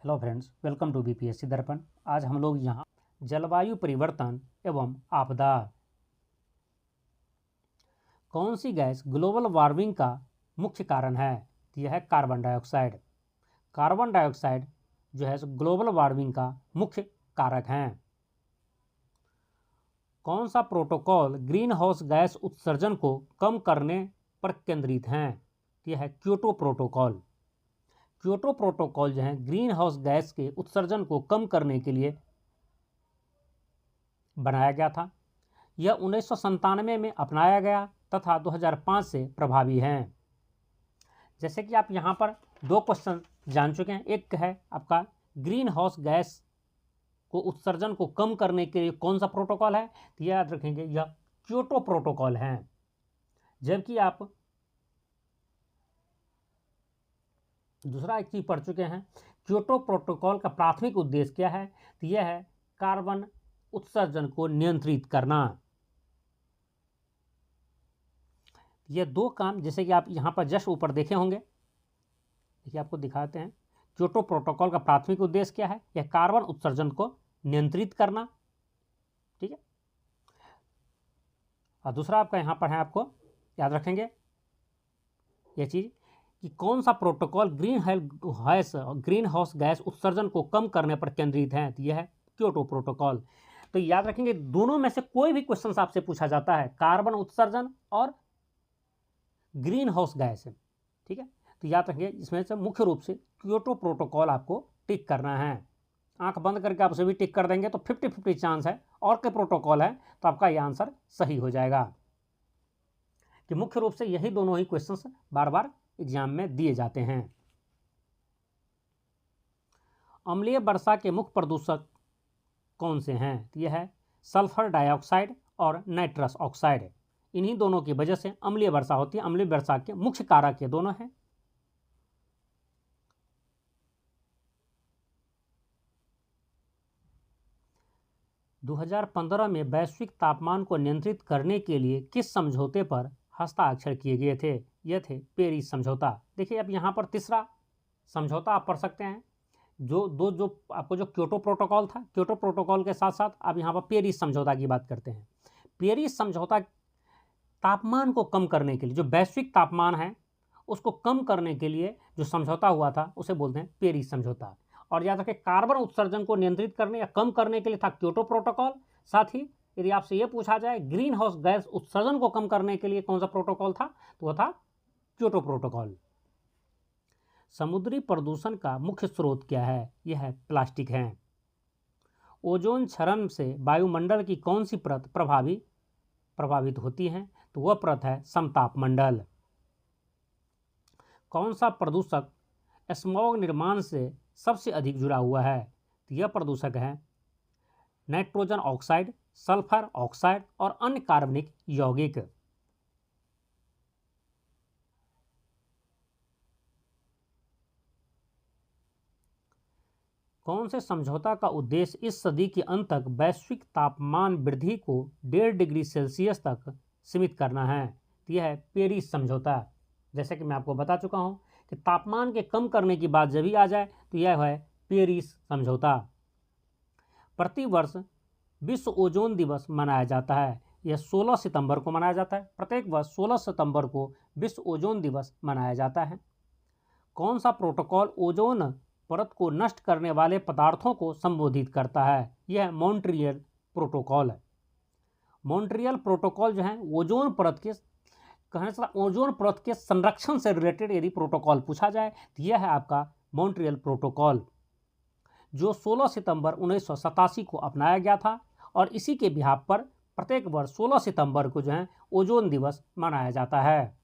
Hello friends, welcome to BPSC Darpan. आज हम लोग यहाँ जलवायु परिवर्तन एवं आपदा, कौन सी गैस ग्लोबल वार्मिंग का मुख्य कारण है? तो यह है कार्बन डाइऑक्साइड। कार्बन डाइऑक्साइड जो है ग्लोबल वार्मिंग का मुख्य कारक है। कौन सा प्रोटोकॉल ग्रीन हाउस गैस उत्सर्जन को कम करने पर केंद्रित है? तो यह है क्योटो प्रोटोकॉल। क्योटो प्रोटोकॉल जो है ग्रीन हाउस गैस के उत्सर्जन को कम करने के लिए बनाया गया था। यह 1997 में अपनाया गया तथा 2005 से प्रभावी है। जैसे कि आप यहाँ पर दो क्वेश्चन जान चुके हैं। एक है आपका ग्रीन हाउस गैस को उत्सर्जन को कम करने के लिए कौन सा प्रोटोकॉल है, तो याद रखेंगे यह क्योटो प्रोटोकॉल है। जबकि आप दूसरा एक चीज पढ़ चुके हैं, क्योटो प्रोटोकॉल का प्राथमिक उद्देश्य क्या है, तो यह है कार्बन उत्सर्जन को नियंत्रित करना। ये दो काम जैसे कि आप यहाँ पर जस्ट ऊपर देखे होंगे, देखिए आपको दिखाते हैं। क्योटो प्रोटोकॉल का प्राथमिक उद्देश्य क्या है, यह कार्बन उत्सर्जन को नियंत्रित करना, ठीक है। और दूसरा आपका यहाँ पर है, आपको याद रखेंगे यह चीज कि कौन सा प्रोटोकॉल ग्रीन हाउस गैस उत्सर्जन को कम करने पर केंद्रित है, तो यह है क्योटो प्रोटोकॉल। तो याद रखेंगे दोनों में से कोई भी क्वेश्चन आपसे पूछा जाता है, कार्बन उत्सर्जन और ग्रीन हाउस गैस है, ठीक है। तो याद रखेंगे इसमें से मुख्य रूप से क्योटो प्रोटोकॉल आपको टिक करना है। आंख बंद करके आप उसे भी टिक कर देंगे तो 50-50 चांस है और के प्रोटोकॉल है तो आपका यह आंसर सही हो जाएगा। कि मुख्य रूप से यही दोनों ही क्वेश्चन बार बार एग्जाम में दिए जाते हैं। अम्लीय वर्षा के मुख्य प्रदूषक कौन से हैं, तो यह है सल्फर डाइऑक्साइड और नाइट्रस ऑक्साइड। इन्हीं दोनों की वजह से अम्लीय वर्षा होती है। अम्लीय वर्षा के मुख्य कारक ये दोनों हैं। दो 2015 में वैश्विक तापमान को नियंत्रित करने के लिए किस समझौते पर हस्ताक्षर किए गए थे? यह थे पेरिस समझौता। देखिए अब यहाँ पर तीसरा समझौता आप पढ़ सकते हैं। जो आपको जो क्योटो प्रोटोकॉल था, क्योटो प्रोटोकॉल के साथ साथ अब यहाँ पर पेरिस समझौता की बात करते हैं। पेरिस समझौता तापमान को कम करने के लिए, जो वैश्विक तापमान है उसको कम करने के लिए जो समझौता हुआ था उसे बोलते हैं पेरिस समझौता। और याद रखें कार्बन उत्सर्जन को नियंत्रित करने या कम करने के लिए था क्योटो प्रोटोकॉल। साथ ही यदि आपसे यह पूछा जाए ग्रीन हाउस गैस उत्सर्जन को कम करने के लिए कौन सा प्रोटोकॉल था, तो वह था क्योटो प्रोटोकॉल। समुद्री प्रदूषण का मुख्य स्रोत क्या है, यह है प्लास्टिक है। ओजोन क्षरण से वायुमंडल की कौन सी परत प्रभावित होती है, तो वह परत है समताप मंडल। कौन सा प्रदूषक स्मॉग निर्माण से सबसे अधिक जुड़ा हुआ है, तो यह प्रदूषक है नाइट्रोजन ऑक्साइड, सल्फर ऑक्साइड और अन्य कार्बनिक यौगिक। कौन से समझौता का उद्देश्य इस सदी के अंत तक वैश्विक तापमान वृद्धि को 1.5 डिग्री सेल्सियस तक सीमित करना है, तो यह है पेरिस समझौता। जैसे कि मैं आपको बता चुका हूं कि तापमान के कम करने की बात जब भी आ जाए तो यह है पेरिस समझौता। प्रतिवर्ष विश्व ओजोन दिवस मनाया जाता है। यह 16 सितंबर को मनाया जाता है। प्रत्येक वर्ष 16 सितंबर को विश्व ओजोन दिवस मनाया जाता है। कौन सा प्रोटोकॉल ओजोन परत को नष्ट करने वाले पदार्थों को संबोधित करता है, यह मॉन्ट्रियल प्रोटोकॉल है। मॉन्ट्रियल प्रोटोकॉल जो है ओजोन परत के कहने से ओजोन परत के संरक्षण से रिलेटेड यदि प्रोटोकॉल पूछा जाए तो यह है आपका मॉन्ट्रियल प्रोटोकॉल, जो 16 सितंबर 1987 को अपनाया गया था। और इसी के बिहाफ पर प्रत्येक वर्ष 16 सितंबर को जो है ओजोन दिवस मनाया जाता है।